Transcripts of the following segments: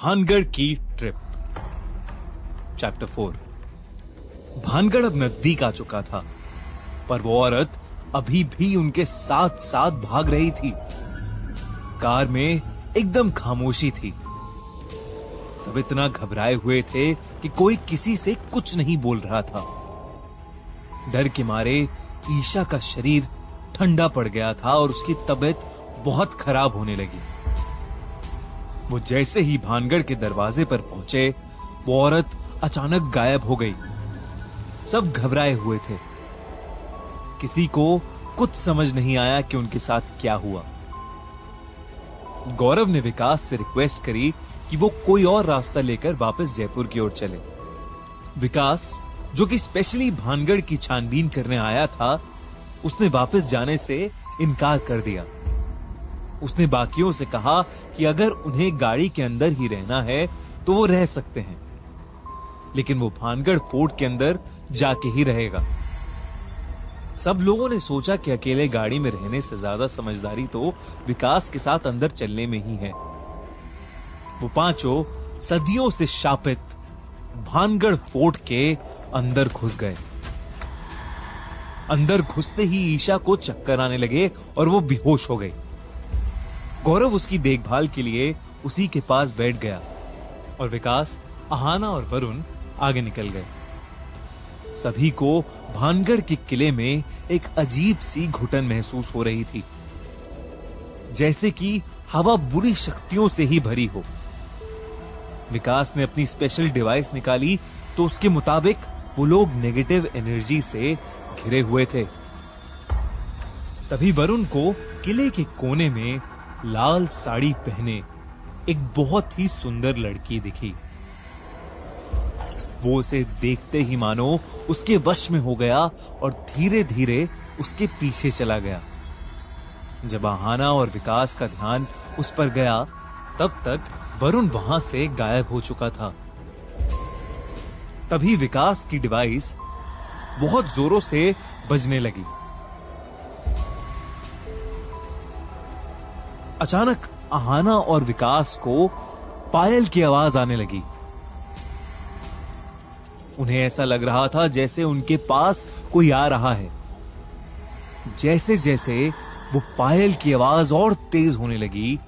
भानगढ़ की trip. Chapter 4। Bhangarh अब नजदीक आ चुका था, पर वो औरत अभी भी उनके साथ साथ भाग रही थी। कार में एकदम खामोशी थी। सब इतना घबराए हुए थे कि कोई किसी से कुछ नहीं बोल रहा था। डर के मारे ईशा का शरीर ठंडा पड़ गया था और उसकी तबीयत बहुत खराब होने लगी। वो जैसे ही भानगढ़ के दरवाजे पर पहुंचे, वो औरत अचानक गायब हो गई। सब घबराए हुए थे। किसी को कुछ समझ नहीं आया कि उनके साथ क्या हुआ। गौरव ने विकास से रिक्वेस्ट करी कि वो कोई और रास्ता लेकर वापस जयपुर की ओर चले। विकास, जो कि स्पेशली भानगढ़ की छानबीन करने आया था, उसने वापस जाने से इनकार कर दिया। उसने बाकियों से कहा कि अगर उन्हें गाड़ी के अंदर ही रहना है तो वो रह सकते हैं, लेकिन वो भानगढ़ फोर्ट के अंदर जाके ही रहेगा। सब लोगों ने सोचा कि अकेले गाड़ी में रहने से ज्यादा समझदारी तो विकास के साथ अंदर चलने में ही है। वो पांचों सदियों से शापित भानगढ़ फोर्ट के अंदर घुस गए। अंदर घुसते ही ईशा को चक्कर आने लगे और वो बेहोश हो गई। गौरव उसकी देखभाल के लिए उसी के पास बैठ गया और विकास, आहाना और वरुण आगे निकल गए। सभी को भानगढ़ के किले में एक अजीब सी घुटन महसूस हो रही थी, जैसे कि हवा बुरी शक्तियों से ही भरी हो। विकास ने अपनी स्पेशल डिवाइस निकाली तो उसके मुताबिक वो लोग नेगेटिव एनर्जी से घिरे हुए थे। तभी वरुण को किले के कोने में लाल साड़ी पहने एक बहुत ही सुंदर लड़की दिखी। वो उसे देखते ही मानो उसके वश में हो गया और धीरे धीरे उसके पीछे चला गया। जब आहाना और विकास का ध्यान उस पर गया, तब तक वरुण वहां से गायब हो चुका था। तभी विकास की डिवाइस बहुत जोरों से बजने लगी। अचानक आहाना और विकास को पायल की आवाज आने लगी। उन्हें ऐसा लग रहा था जैसे उनके पास कोई आ रहा है। जैसे जैसे वो पायल की आवाज और तेज होने लगी,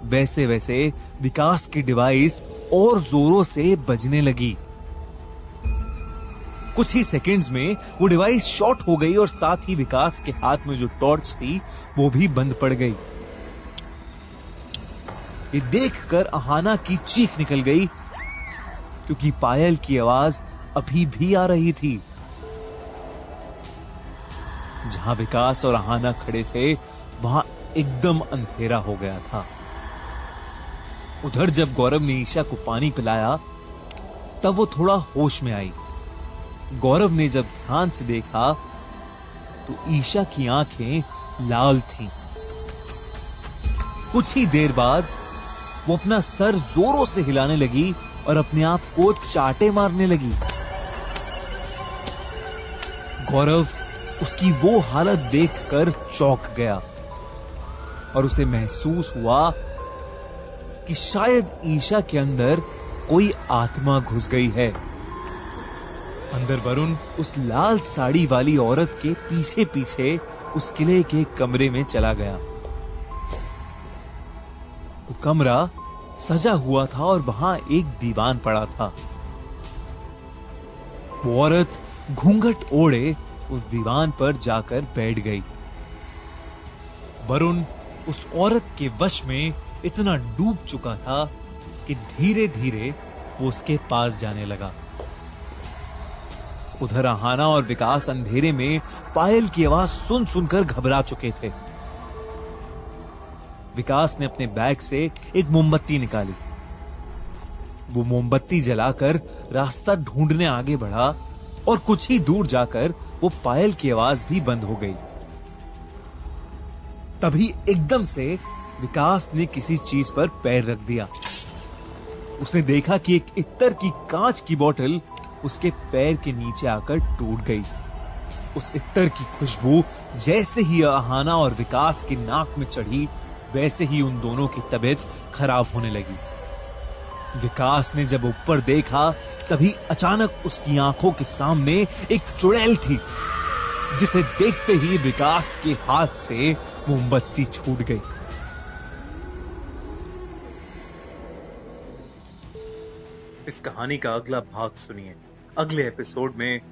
वैसे वैसे विकास की डिवाइस और जोरों से बजने लगी। कुछ ही सेकंड्स में वो डिवाइस शॉर्ट हो गई और साथ ही विकास के हाथ में जो टॉर्च थी वो भी बंद पड़ गई। ये देखकर आहाना की चीख निकल गई, क्योंकि पायल की आवाज अभी भी आ रही थी। जहां विकास और आहाना खड़े थे, वहां एकदम अंधेरा हो गया था। उधर जब गौरव ने ईशा को पानी पिलाया, तब वो थोड़ा होश में आई। गौरव ने जब ध्यान से देखा तो ईशा की आंखें लाल थीं। कुछ ही देर बाद वो अपना सर जोरों से हिलाने लगी और अपने आप को चाटे मारने लगी। गौरव उसकी वो हालत देखकर चौंक गया और उसे महसूस हुआ कि शायद ईशा के अंदर कोई आत्मा घुस गई है। अंदर वरुण उस लाल साड़ी वाली औरत के पीछे पीछे उस किले के कमरे में चला गया। वो कमरा सजा हुआ था और वहां एक दीवान पड़ा था। वो औरत घूंघट ओढ़े उस दीवान पर जाकर बैठ गई। वरुण उस औरत के वश में इतना डूब चुका था कि धीरे धीरे वो उसके पास जाने लगा। उधर आहाना और विकास अंधेरे में पायल की आवाज सुन सुनकर घबरा चुके थे। विकास ने अपने बैग से एक मोमबत्ती निकाली। वो मोमबत्ती जलाकर रास्ता ढूंढने आगे बढ़ा और कुछ ही दूर जाकर वो पायल की आवाज भी बंद हो गई। तभी एकदम से विकास ने किसी चीज पर पैर रख दिया। उसने देखा कि एक इत्तर की कांच की बोतल उसके पैर के नीचे आकर टूट गई। उस इत्तर की खुशबू जैसे ही आहाना और विकास की नाक में चढ़ी, वैसे ही उन दोनों की तबीयत खराब होने लगी। विकास ने जब ऊपर देखा तभी अचानक उसकी आंखों के सामने एक चुड़ैल थी, जिसे देखते ही विकास के हाथ से मोमबत्ती छूट गई। इस कहानी का अगला भाग सुनिए अगले एपिसोड में।